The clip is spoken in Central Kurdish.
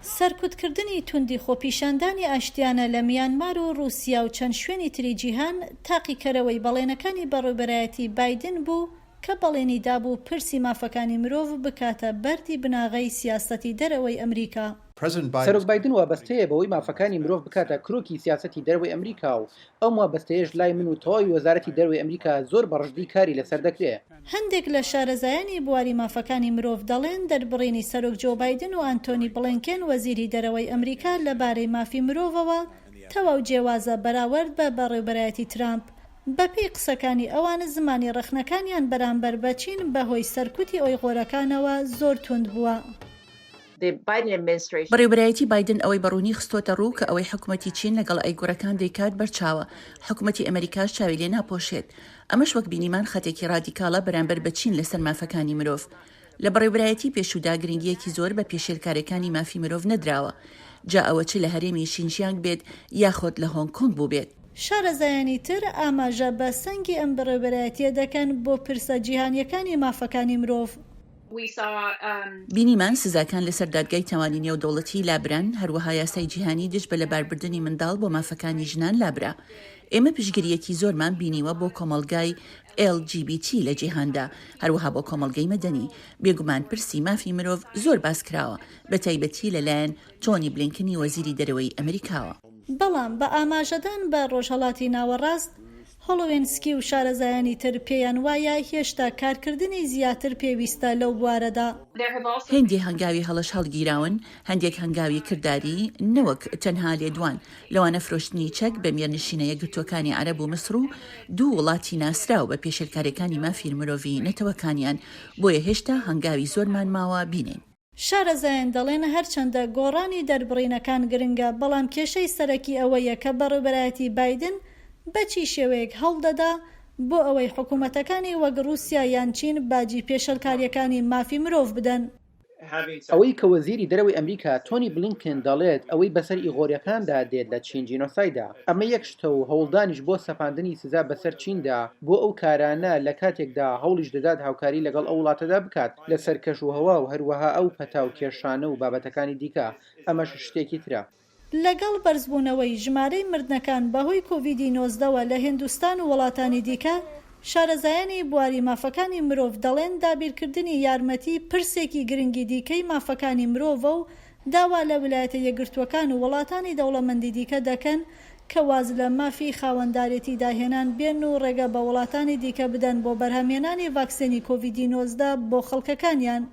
سەرکوتکردنی توندی خۆپیشاندانی ئاشتیانە لە میانمار و رووسیا و چەند شوێنی تری جیهان تاقیکەرەوەی بەڵێنەکانی بەڕێوەبەرایەتی بایدن بوو کە بەڵێنی دابوو پرسی مافەکانی مرۆڤ بکاتە بەردی بناغەی سیاسەتی دەرەوەی ئەمریکا. سەرۆک بایدن وابەستەیە بەوەی مافەکانی مرۆڤ بکاتە کرۆکی سیاسەتی دەرەوەی ئەمریکا و ئەو وابەستەیەش لای من و تەواوی وەزارەتی دەرەوەی ئەمریکا زۆر بەڕژدی کاری لەسەر دەکرێت. هەندێک لە شارەزایانی بواری مافەکانی مرۆڤ دەڵێن دەربڕینی سەرۆک جۆ بایدن و ئانتۆنی بڵینکێن وەزیری دەرەوەی ئەمریکا لەبارەی مافی مرۆڤەوە تەواو جێوازە بەراورد بە بەڕێوەبەرایەتی ترامپ. بەپێی قسەکانی ئەوانە زمانی ڕەخنەکانیان بەرامبەر بە چین بەهۆی سەرکوتی ئۆیغۆرەکانەوە زۆر توند بووە. بەڕێوەبەرایەتی بایدن ئەوەی بەڕوونی خستۆتە ڕوو کە ئەوەی حکوومەتی چین لەگەڵ ئەیگۆرەکان دەیکات بەرچاوە، حکوومەتی ئەمریکاش چاوی لێ ناپۆشێت. ئەمەش وەک بینیمان خەتێکی ڕادیکاڵە بەرامبەر بە چین لەسەر مافەکانی مرۆڤ. لە بەڕێوەبەرایەتی پێشودا گرنگیەکی زۆر بە پێشێلکارەکانی مافی مرۆڤ نەدراوە، جا ئەوە چ لە هەرێمی شینجیانگ بێت یاخۆت لە هۆنگ کۆنگ بوو بێت. شارەزایانی تر ئاماژە بە سەنگی ئەم بەڕێوەبەرایەتیە دەکەن بۆ پرسە جیهانیەکانی مافەکانی مرۆڤ. بینیمان سزاکان لەسەر دادگای تەوالی نێودەوڵەتی لابران، هەروەها یاسای جیهانی دژ بە لەباربردنی منداڵ بۆ مافەکانی ژنان لابرا. ئێمە پشگیریەکی زۆرمان بینیوە بۆ کۆمەڵگای LGBT لە جیهاندا، هەروەها بۆ کۆمەڵگەی مەدەنی. بێگومان پرسی مافی مرۆڤ زۆر باس کراوە، بە تایبەتی لەلایەن تۆنی بلینکنی وەزیری دەرەوەی ئەمریکاوە. بەڵام بە ئاماژەدان بە ڕۆژهەڵاتی ناوەڕاست، هۆڵۆوێنسکی و شارەزایانی تر پێیان وایە هێشتا کارکردنی زیاتر پێویستە لەو بوارەدا. هەندی هەنگاوی هەڵەش هەڵگیراون، هەندێک هەنگاوی کردداری نەوەک تەنها لێدوان لەوانە فرۆشتنی چەک بە میێرنشینە یەکگرتوەکانی عەرەب و مسر و دوو وڵاتی ناسراو بە پێشێلکارەکانی مافی مرۆڤی نەتەوەکانیان، بۆیە هێشتا هەنگاوی زۆرمان ماوە بینین. شارەزایان دەڵێن هەرچەندە گۆڕانی دەربڕینەکان گرنگە، بەڵام کێشەی سەرەکی ئەوەیە کە بەڕێوەبەرایەتی بایدن بەچی شێوەیەک هەڵدەدا بۆ ئەوەی حکوومەتەکانی وەک رووسیا یان چین باجی پێشەلکاریەکانی مافی مرۆڤ بدەن. ئەوەی کە وەزیری دەرەوەی ئەمریکا تۆنی بلینکن دەڵێت ئەوەی بەسەر ئیغۆریەکاندا دێت لە چین جینۆسایدا، ئەمە یەک شتە و هەوڵدانیش بۆ سەپاندنی سزا بەسەر چیندا بۆ ئەو کارانە لە کاتێکدا هەوڵیش دەدات هاوکاری لەگەڵ ئەو وڵاتەدا بکات لەسەر کەش و هەوا و هەروەها ئەو پەتاو کێشانە و بابەتەکانی دیکە. ئەمەش شتێکی ترە. لەگەڵ بەرزبوونەوەی ژمارەی مردنەکان بەهۆی کۆڤیدی-19 لە هێندوستان و وڵاتانی دیکە، شارەزایانی بواری مافەکانی مرۆڤ دەڵێن دابیرکردنی یارمەتی پرسێکی گرنگی دیکەی مافەکانی مرۆڤە و داوا لە ویلایەتە یەکگرتووەکان و وڵاتانی دەوڵەمەندی دیکە دەکەن کە واز لە مافی خاوەندارێتی داهێنان بێن و ڕێگە بە وڵاتانی دیکە بدەن بۆ بەرهەمهێنانی ڤاکسینی کۆڤیدی-19 بۆ خەڵکەکانیان.